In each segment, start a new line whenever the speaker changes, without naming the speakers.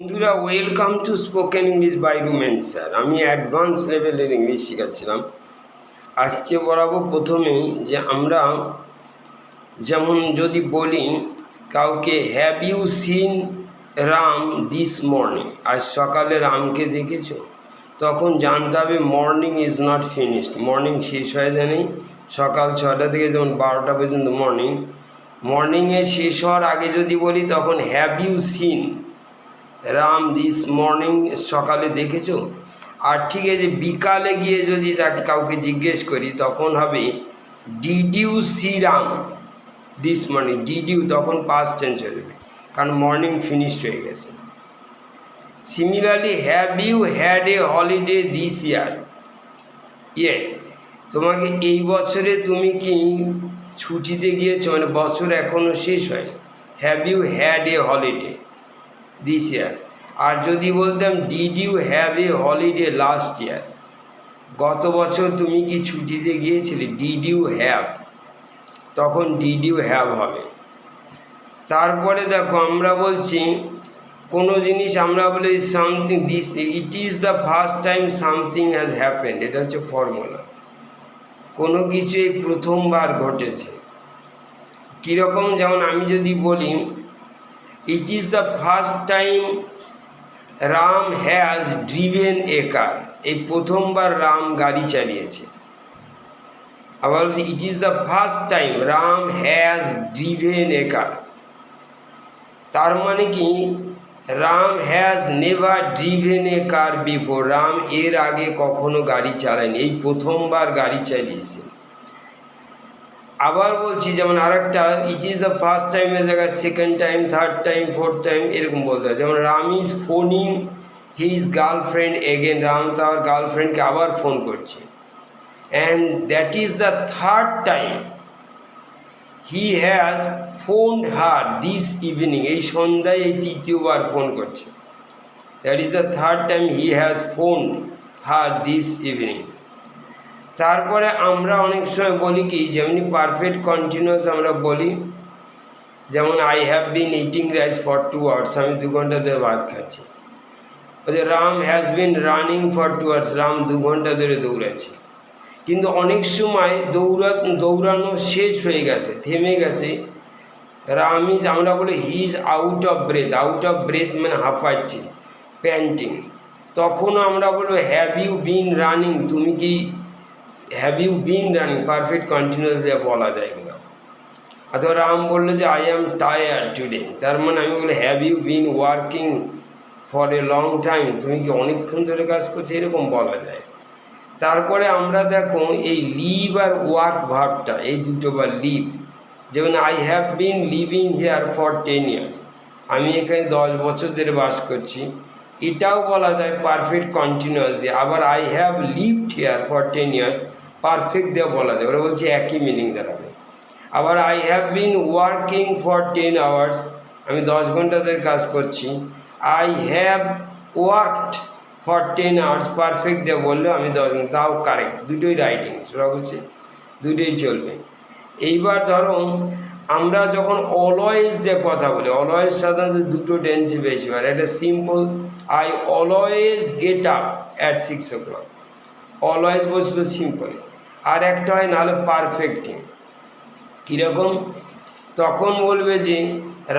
বন্ধুরা, welcome to spoken English by Rumen sir. আমি advance লেভেলের ইংলিশ শেখাচ্ছিলাম। আজকে বরাবর প্রথমেই যে আমরা যেমন যদি বলি কাউকে, have you seen Ram this morning, আজ সকালে রামকে দেখেছো, তখন জানতে হবে morning is not finished, morning শেষ হয়ে যায়নি। সকাল 6টা থেকে যেমন 12টা পর্যন্ত মর্নিংয়ে শেষ হওয়ার আগে যদি বলি তখন have you seen Ram this morning, সকালে দেখেছো। আর ঠিক আছে, বিকালে গিয়ে যদি তাকে কাউকে জিজ্ঞেস করি তখন হবে did you see Ram this morning, did you তখন পাস্ট টেন্স হয়ে যাবে, কারণ মর্নিং ফিনিশড হয়ে গেছে। Similarly have you had a holiday this year, yet, তোমাকে এই বছরে তুমি কি ছুটিতে গিয়েছো, মানে বছর এখনো শেষ হয়নি। Have you had a holiday this year. আর যদি বলতাম did you have a holiday last year, গত বছর তুমি কি ছুটিতে গিয়েছিলে, ডিড ইউ হ্যাভ, তখন ডিড ইউ হ্যাভ হবে। তারপরে দেখো আমরা বলছি কোনো জিনিস, আমরা বলি something this, it is the first time something has happened, এটা হচ্ছে ফর্মুলা। কোনো কিছু এই প্রথমবার ঘটেছে। কীরকম, যেমন আমি যদি বলি it is the first time Ram has driven a car, এই প্রথমবার রাম গাড়ি চালিয়েছে। আবার it is the first time Ram has driven a car, তার মানে কি Ram has never driven a car before, Ram এর আগে কখনো গাড়ি চালায়নি, এই প্রথমবার গাড়ি চালিয়েছে। আবার বলছি যেমন আরেকটা, ইট ইজ দ্য ফার্স্ট টাইমের জায়গায় second time, third time, fourth time এরকম বলতে হয়। যেমন Ram is phoning his girlfriend again, Ram তার গার্লফ্রেন্ডকে আবার ফোন করছে। And that is the third time he has phoned her this evening, এই সন্ধ্যায় এই তৃতীয়বার ফোন করছে। That is the third time he has phoned her this evening. তারপরে আমরা অনেক সময় বলি কি, যেমনি পারফেক্ট কন্টিনিউয়াস আমরা বলি, যেমন I have been eating rice for 2 hours, আমি 2 ঘন্টা ধরে ভাত খাচ্ছি। বলছে Ram has been running for 2 hours, Ram 2 ঘন্টা ধরে দৌড়াচ্ছে। কিন্তু অনেক সময় দৌড়ানো শেষ হয়ে গেছে, থেমে গেছে। রাম ইজ, আমরা বলি he is out of breadth, out of breadth মানে হাঁপাচ্ছে, প্যান্টিং, তখনও আমরা বলবো হ্যাভ ইউ বিন রানিং, তুমি কি have you been running, perfect continuous বলা যায় এগুলো। অথবা রাম বললো যে আই অ্যাম টায়ার্ড টুডে, তার মানে আমি বলি have you been working for a long time, তুমি কি অনেকক্ষণ ধরে কাজ করছো, এরকম বলা যায়। তারপরে আমরা দেখো এই লিভ আর ওয়ার্ক ভার্বটা, এই দুটো বার লিভ, যেমন I have been living here for 10 years, আমি এখানে 10 বছর ধরে বাস করছি, এটাও বলা যায় পারফেক্ট কন্টিনিউয়াস দিয়ে। আবার I have lived here for 10 years, perfect দিয়ে বলা যায়, ওরা বলছে একই মিনিং দাঁড়াবে। আবার I have been working for 10 hours, আমি 10 ঘন্টা ধরে কাজ করছি। I have worked for 10 hours, perfect দিয়ে বললেও আমি 10 ঘন্টা, তাও কারেক্ট, দুটোই রাইটিং, ওরা বলছে দুটোই চলবে। এইবার ধরো আমরা যখন অলওয়েজ দিয়ে কথা বলি, অলওয়েজ সাধারণত দুটো টেন্সে বেশি হয়। এটা simple, I always get up at 6 o'clock, always বলছিল সিম্পল। আর একটা হয় নাহলে পারফেক্টিং, কীরকম, তখন বলবে যে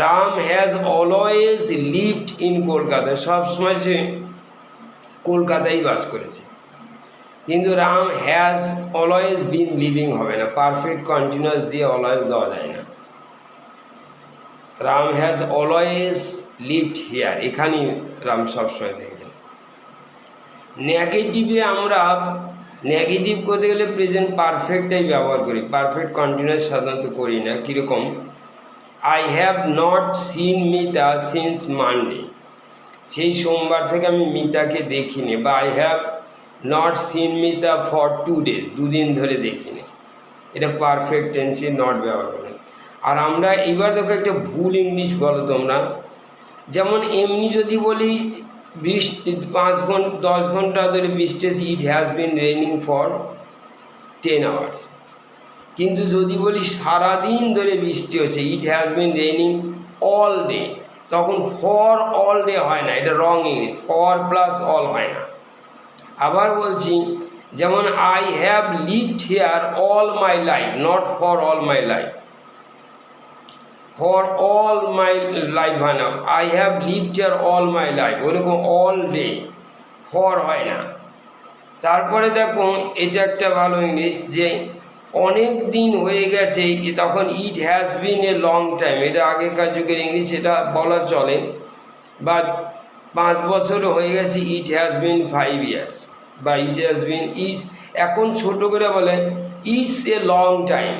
Ram has always lived in Kolkata, সবসময় সে কলকাতায় বাস করেছে। কিন্তু Ram has always been living হবে না, পারফেক্ট কন্টিনিউয়াস দিয়ে অলওয়েজ দেওয়া যায় না। Ram has always lived here, এখানেই রাম সবসময় থেকে যায়। নেগেটিভে আমরা নেগেটিভ করতে গেলে প্রেজেন্ট পারফেক্টটাই ব্যবহার করি, পারফেক্ট কন্টিনিউয়াস সাধারণত করি না। কীরকম, I have not seen Mita since Monday, সেই সোমবার থেকে আমি মিতাকে দেখিনি। বা I have not seen Mita for 2 days, 2 দিন ধরে দেখিনি, এটা পারফেক্ট টেন্সে নট ব্যবহার করেন। আর আমরা এবার দেখো একটা ভুল ইংলিশ বলো তোমরা, যেমন এমনি যদি বলি 10 ঘন্টা ধরে বৃষ্টি হচ্ছে, it has been raining for 10 hours. কিন্তু যদি বলি সারাদিন ধরে বৃষ্টি হচ্ছে, it has been raining all day, তখন ফর অল ডে হয় না, এটা রং ইংলিশ, ফর প্লাস অল হয় না। আবার বলছি, যেমন I have lived here all my life, not for all my life, for all my life হয় না, I have lived here all my life, ওইরকম অল ডে, ফর হয় না। তারপরে দেখো এটা একটা ভালো ইংলিশ, যে অনেক দিন হয়ে গেছে, তখন it has been A long time, এটা আগেকার যুগের ইংলিশ, এটা বলা চলে। বা 5 বছর হয়ে গেছে, ইট হ্যাজ বিন 5 ইয়ার্স, বা ইট হ্যাজ বিন ইজ, এখন ছোট করে বলে is a long time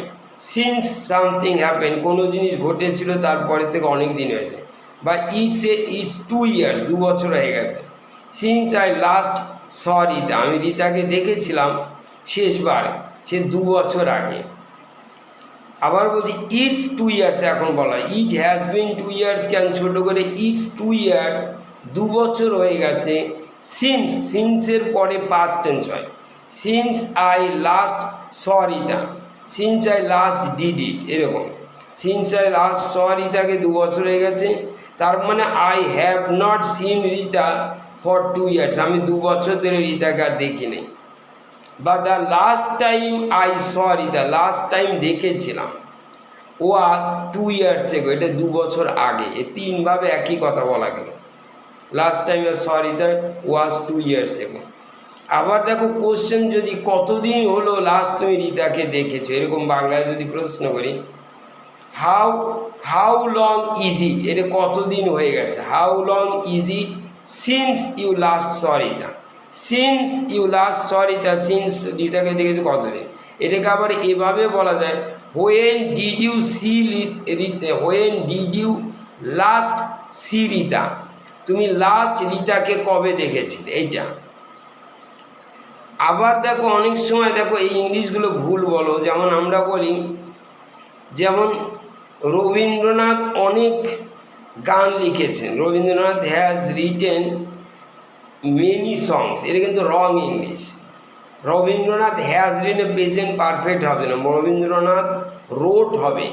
since something happen, কোনো জিনিস ঘটেছিল তারপরে থেকে অনেক দিন হয়েছে। বা ইজ 2 ইয়ার্স, 2 বছর হয়ে গেছে। Since I last saw Rita, আমি রিতাকে দেখেছিলাম শেষবার সে 2 বছর আগে। আবার বলছি ইটস 2 ইয়ার্স, এখন বলা ইট হ্যাজ বিন 2 ইয়ার্স, কেন ছোটো করে ইটস 2 ইয়ার্স, 2 বছর হয়ে গেছে। সিন্সের পরে পাস্ট টেন্স হয়, since I last saw Rita, since I last did it, এরকম। সিন্স আই লাস্ট স রিতাকে 2 বছর হয়ে গেছে, তার মানে I have not seen Rita for 2 years, আমি 2 বছর ধরে রিতাকে আর দেখি নেই। বা the last time I saw Rita, last time দেখেছিলাম ওয়াজ 2 ইয়ার্স এগো, এটা 2 বছর আগে। এ 3 ভাবে একই কথা বলা গেল। লাস্ট টাইম স রিতা ওয়াজ 2 ইয়ার্স এগো। আবার দেখো কোশ্চেন, যদি কতদিন হলো লাস্ট তুমি রিতাকে দেখেছো, এরকম বাংলায় যদি প্রশ্ন করি, হাউ লং ইজ ইট, এটা কতদিন হয়ে গেছে, how long is it since you last saw Rita, since you last saw Rita, since রিতাকে দেখেছো কতদিন। এটাকে আবার এভাবে বলা যায়, when did you see Rita, when did you last see Rita, তুমি লাস্ট রিতাকে কবে দেখেছিলে, এইটা। আবার দেখো অনেক সময় দেখো এই ইংলিশগুলো ভুল বলো, যেমন আমরা বলি, যেমন রবীন্দ্রনাথ অনেক গান লিখেছেন, রবীন্দ্রনাথ হ্যাজ রিটেন মেনি সংস, এটা কিন্তু রং English. Rabindranath has written present perfect হবে না, রবীন্দ্রনাথ রোট হবে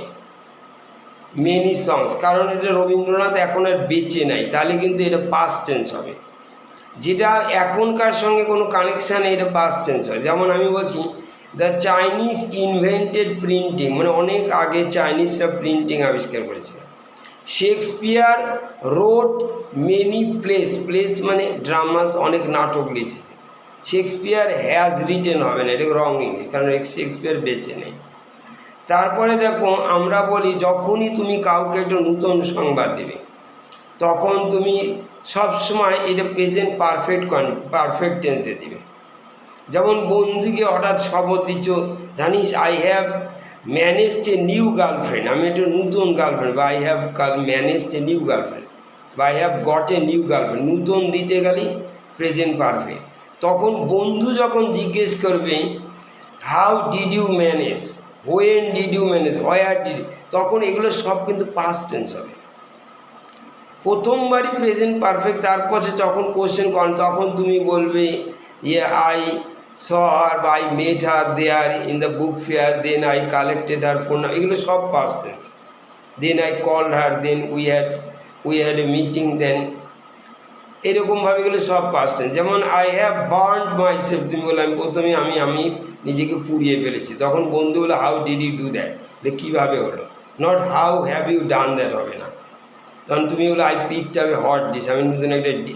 মেনি সংস, কারণ এটা রবীন্দ্রনাথ এখন আর বেঁচে নাই, তাহলে কিন্তু এটা পাস্ট টেন্স হবে, যেটা এখনকার সঙ্গে কোনো কানেকশান নেই, এটা পাস্ট টেন্স হয়। যেমন আমি বলছি, দ্য চাইনিজ ইনভেন্টেড প্রিন্টিং, মানে অনেক আগে চাইনিজরা প্রিন্টিং আবিষ্কার করেছিল। শেক্সপিয়ার রোট মেনি প্লেস মানে ড্রামাস, অনেক নাটক লিখেছে। শেক্সপিয়ার হ্যাজ রিটেন হবে না, এটা রং ইংলিশ, কারণ শেক্সপিয়ার বেঁচে নেই। তারপরে দেখো আমরা বলি, যখনই তুমি কাউকে একটা নূতন সংবাদ দেবে, তখন তুমি সবসময় এটা প্রেজেন্ট পারফেক্ট টেন্সে দিবে। যেমন বন্ধুকে হঠাৎ শপথ দিচ্ছ, জানিস I have managed a new girlfriend, আমি একটা নূতন গার্লফ্রেন্ড, বা I have managed a new girlfriend, বা I have got a new girlfriend, নূতন দিতে গেলেই প্রেজেন্ট পারফেক্ট। তখন বন্ধু যখন জিজ্ঞেস করবে how did you manage, when did you manage, where did, তখন এগুলো সব কিন্তু পাস্ট টেন্স হবে। প্রথমবারই প্রেজেন্ট পারফেক্ট, তারপর যখন কোশ্চেন করেন তখন তুমি বলবে ইয়ে আই স হার, বা I met her there in the book fair, then I collected her phone, এগুলো সব past tense. Then I called her, then we had a meeting, then এরকমভাবে এগুলো সব পাস্ট টেন্স। যেমন I have burned myself, তুমি বলে আমি নিজেকে পুড়িয়ে ফেলেছি, তখন বন্ধু বলে how did you do that, এটা কীভাবে হলো, not how have you done that হবে না। তখন তুমি বলে I picked up a hot dish,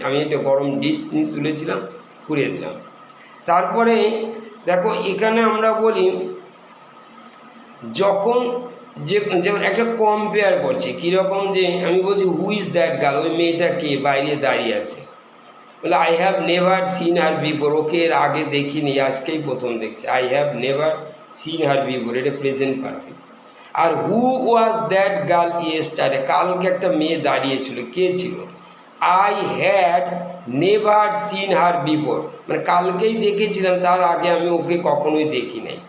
আমি একটা গরম ডিশ তুলেছিলাম, পুড়িয়ে দিলাম। তারপরে দেখো এখানে আমরা বলি, যখন যেমন একটা কম্পেয়ার করছি, কীরকম, যে আমি বলছি হু ইজ দ্যাট গার্ল, ওই মেয়েটা কে বাইরে দাঁড়িয়ে আছে, বলে I have never seen her before, ওকে এর আগে দেখিনি, আজকেই প্রথম দেখছি, I have never seen her before, এটা প্রেজেন্ট পারফেক্ট। আর who was that girl yesterday, কালকে একটা মেয়ে দাঁড়িয়েছিল, কে ছিল, I had never seen her before, মানে কালকেই দেখেছিলাম, তার আগে আমি ওকে কখনোই দেখি নাই।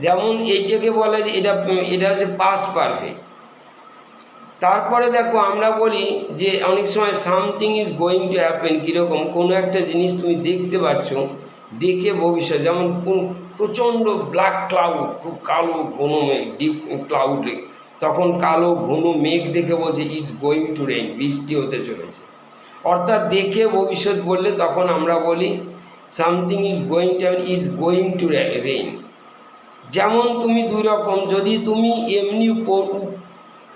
যেমন এইটাকে বলে যে এটা হচ্ছে পাস্ট পারফেক্ট। তারপরে দেখো আমরা বলি যে অনেক সময় something is going to happen, কীরকম, কোনো একটা জিনিস তুমি দেখতে পাচ্ছ, দেখে ভবিষ্যৎ, যেমন প্রচণ্ড ব্ল্যাক ক্লাউড, খুব কালো ঘন মেঘ, ডিপ ক্লাউড, তখন কালো ঘন মেঘ দেখে বলছে ইটস গোয়িং টু রেইন, বৃষ্টি হতে চলেছে। অর্থাৎ দেখে ভবিষ্যৎ বললে তখন আমরা বলি something is going to happen, is going two rain. যেমন তুমি দুই রকম, যদি তুমি এমনি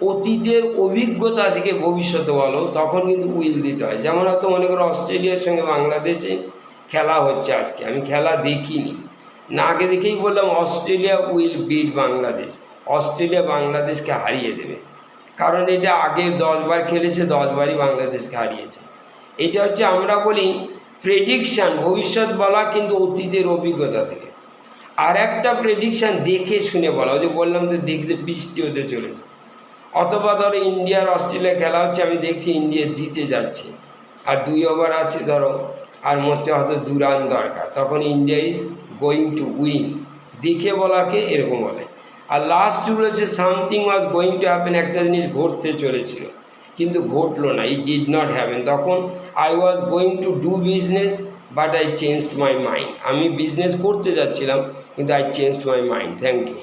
অতীতের অভিজ্ঞতা থেকে ভবিষ্যতে বলো তখন কিন্তু উইল দিতে হয়। যেমন হয়তো মনে করো অস্ট্রেলিয়ার সঙ্গে বাংলাদেশে খেলা হচ্ছে আজকে, আমি খেলা দেখিনি, না আগে দেখেই বললাম Australia will beat Bangladesh, Australia বাংলাদেশকে হারিয়ে দেবে, কারণ এটা আগে 10 বার খেলেছে, 10 বারই বাংলাদেশকে হারিয়েছে। এটা হচ্ছে আমরা বলি প্রেডিকশান, ভবিষ্যৎ বলা কিন্তু অতীতের অভিজ্ঞতা থেকে। আর একটা প্রেডিকশান দেখে শুনে বলা, ওই যে বললাম তো দেখতে বৃষ্টি হতে চলেছে। অথবা ধরো ইন্ডিয়ার অস্ট্রেলিয়া খেলা হচ্ছে, আমি দেখছি ইন্ডিয়া জিতে যাচ্ছে আর 2 ওভার আছে ধরো, আর মধ্যে হয়তো 2 রান দরকার, তখন India is going to win, দেখে বলাকে এরকম বলে। আর লাস্ট রুল হচ্ছে something was going to happen, একটা জিনিস ঘটতে চলেছিল কিন্তু ঘটলো না, ইট ডিড নট হ্যাপেন, তখন I was going to do business but I changed my mind, আমি বিজনেস করতে যাচ্ছিলাম কিন্তু I changed my mind. Thank you.